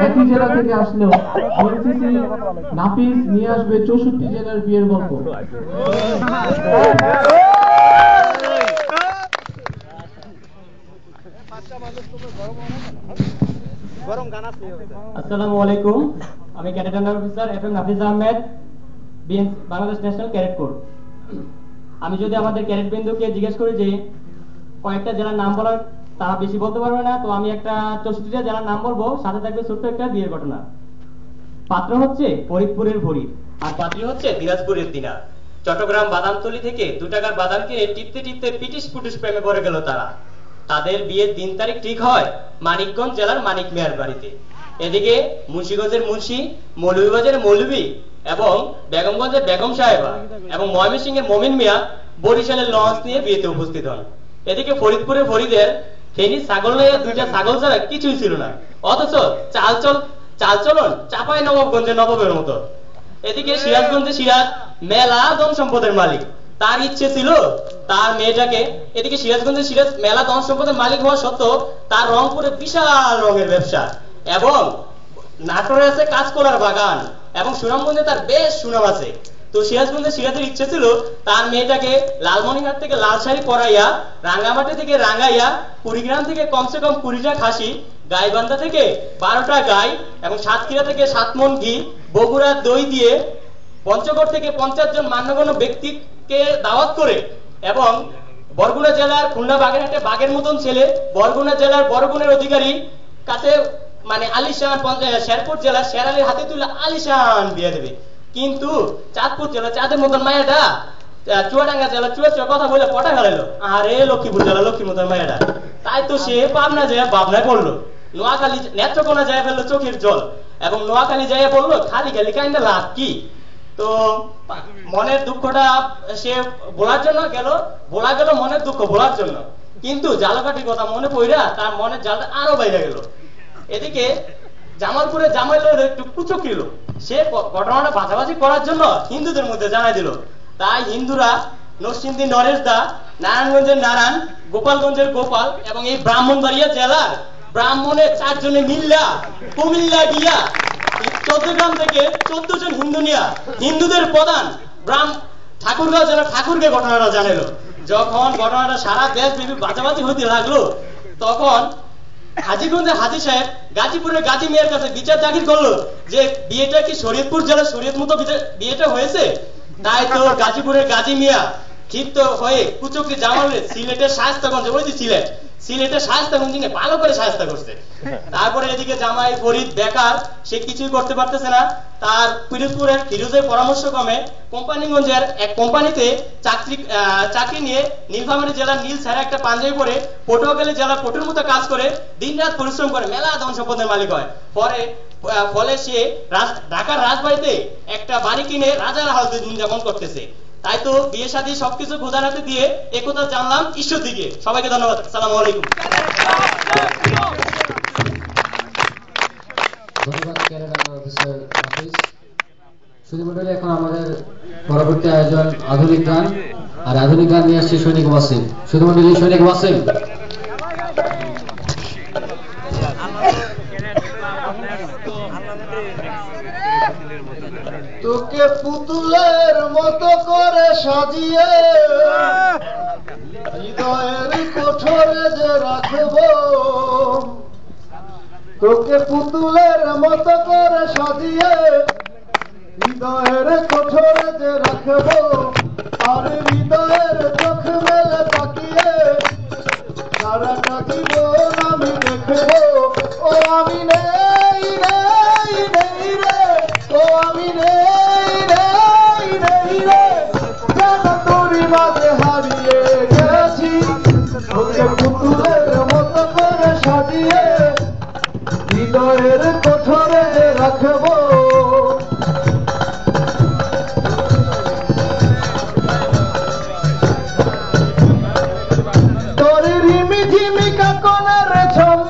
একই জেলা থেকে আসলেও এনসিসি নাফিস নিয়ে আসবে 64 জেলার বিয়ের গল্প। আসসালামু আলাইকুম, আমি cadet under officer FM Nafiz Ahmed, Bangladesh national cadet corps. আমি যদি আমাদের ক্যাডেট বিন্দুকে জিজ্ঞেস করি যে কয়েকটা জেলার নাম বলার, তারা বেশি বলতে পারবে না, তো আমি একটা 64টা জেলার নাম বলবো, সাথে থাকবে ছোট্ট একটা বিয়ের ঘটনা। পাত্র হচ্ছে ফরিদপুরের ভরি, আর পাত্রী হচ্ছে দিনাজপুরের দিনা। চট্টগ্রাম বাদামতলী থেকে 2 টাকার বাদাম কিনে টিপতে টিপতে পিটিশ পুটিশ প্রেমে পড়ে গেল তারা। তাদের বিয়ের দিন তারিখ ঠিক হয় মানিকগঞ্জ জেলার মানিক মিয়ার বাড়িতে। এদিকে মুন্সিগঞ্জের মুন্সি, মৌলভীবাজারের মৌলভী এবং বেগমগঞ্জের বেগম সাহেবা এবং ময়মনসিংহের মমিন মিয়া বরিশালের লঞ্চ নিয়ে বিয়েতে উপস্থিত হন। এদিকে ফরিদপুরের ফরিদের ফেনী ছাগল নিয়ে 2টা ছাগল ছাড়া কিছুই ছিল না, অথচ চালচলন চাপাই নবাবগঞ্জের নবাবের মতো। এদিকে সিরাজগঞ্জে সিরাজ মেলা ধন সম্পদের মালিক, তার ইচ্ছে ছিল তার মেয়েটাকে, এদিকে সিরাজগঞ্জে সিরাজ মেলা ধন সম্পদের মালিক হওয়া সত্ত্বেও তার রংপুরে বিশাল রঙের ব্যবসা এবং নাটোরে আছে কাঁচকলার বাগান এবং সুনামগঞ্জে তার বেশ সুনাম আছে। তো সিরাজগঞ্জে সিরাজের ইচ্ছে ছিল তার মেয়েটাকে লালমনিরহাট থেকে লাল শাড়ি পরাইয়া, রাঙ্গামাটি থেকে রাঙ্গাইয়া, কুড়িগ্রাম থেকে কমসে কম 20টা খাসি, গাইবান্ধা থেকে 12টা গাই এবং সাতক্ষীরা থেকে 7 মণ ঘি, বগুড়ার দই দিয়ে পঞ্চগড় থেকে 50 জন মান্যগণ্য ব্যক্তিকে দাওয়াত করে এবং বরগুনা জেলার খুলনা বাগেরহাটে বাগের মতন ছেলে, বরগুনা জেলার বড়গুণের অধিকারী কাছে মানে আলিশান, শেরপুর জেলার শেরালির হাতে তুলে আলিশান বিয়ে দেবে। কিন্তু চাঁদপুর জেলা চাঁদের মতন মায়াটা চুয়াডাঙ্গা জেলা চুয়া কথা বলে পটা গেল, আরে লক্ষ্মীপুর জেলা লক্ষ্মীর মতন মায়াটা। তাই তো সে পাবনা যায় ভাবনা করলো, নোয়াখালী নেত্রকোনা যায় ফেললো চোখের জল এবং নোয়াখালী যায় বললো খালি খালি কাইন্ডা লাভ কি। তো মনের দুঃখটা সে বলার জন্য গেল, বলা গেল মনের দুঃখ বলার জন্য, কিন্তু জালকাঠির কথা মনে পড়া তার মনের জালটা আরো বাইরে গেল। এদিকে জামালপুরে জামাইলের একটু কুচক্রিল, সে ঘটনাটা বাছাবাছি করার জন্য হিন্দুদের মধ্যে জানাই দিল। তাই হিন্দুরা নরসিংদী নরেশ দা, নারায়ণগঞ্জের নারায়ণ, গোপালগঞ্জের গোপাল এবং এই ব্রাহ্মণবাড়িয়া জেলার ব্রাহ্মণের 4 জনে মিল্লা কুমিল্লা গিয়া 14 গ্রাম থেকে 14 জন হিন্দু নিয়া হিন্দুদের প্রধান ঠাকুরগাঁও জেলার ঠাকুরকে ঘটনাটা জানাইলো। যখন ঘটনাটা সারা দেশ ব্যাপী বাছাবাছি হইতে লাগলো, তখন হাজীগঞ্জের হাজী সাহেব গাজীপুরের গাজী মিয়ার কাছে বিচার দাখিল করলো যে বিয়েটা কি শরীয়তপুর জেলার শরীয়ত মতো বিয়েটা হয়েছে। তাই তো গাজীপুরের গাজী মিয়া ক্ষিপ্ত হয়ে কুচক্রি জামালে সিলেটের শায়েস্তাগঞ্জে, ওই যে সিলেটের শায়েস্তাগঞ্জে ভালো করে শায়েস্তা করছে। তারপরে এদিকে জামাই ফরিদ বেকার, সে কিছুই করতে পারতেছে না। তার পিরোজপুরের ফিরোজের পরামর্শক্রমে কোম্পানিগঞ্জের এক কোম্পানিতে চাকরি নিয়ে নীলফামারী জেলার নীল ছাড়া একটা পাঞ্জাবি পরে পটুয়াখালী জেলার পটুর মতো কাজ করে দিনরাত পরিশ্রম করে মেলা ধন সম্পদের মালিক হয়। ফলে সে ঢাকার রাজবাড়িতে একটা বাড়ি কিনে রাজার হাউসে দিন যাপন করতেছে। তাই তো বিয়ে শাদী সবকিছু গোদানাতে দিয়ে একথা জানলাম ঈশ্বর দিকে। সবাইকে ধন্যবাদ, আসসালামু আলাইকুম। ধন্যবাদ ক্যাডেট আন্ডার অফিসার নাফিস। শুধু মন্ডলী, এখন আমাদের পরবর্তী আয়োজন আধুনিক গান, আর আধুনিক গান নিয়ে আসছে সৈনিক ওয়াসিম। শুধু মন্ডলী, সৈনিক ওয়াসিম। তোকে পুতুলের মতো করে সাজিয়ে হৃদয়ের কোঠরে যে রাখবো, তোকে পুতুলের মতো করে সাজিয়ে হৃদয়ের কোঠরে যে রাখবো, আর হৃদয়ের চোখ মেলে তাকিয়ে সারাটা জীবন আমি দেখবো। ও আমি নেই নেই নেই রে, ও আমি নেই নেই নেই রে, যেন তোরই মাঝে হারিয়ে গেছি। তোকে পুতুলের মতো করে সাজিয়ে হৃদয়ের কোঠরে যে রাখবো। তোর রিমি ঝিমি কাকনের ছন্দ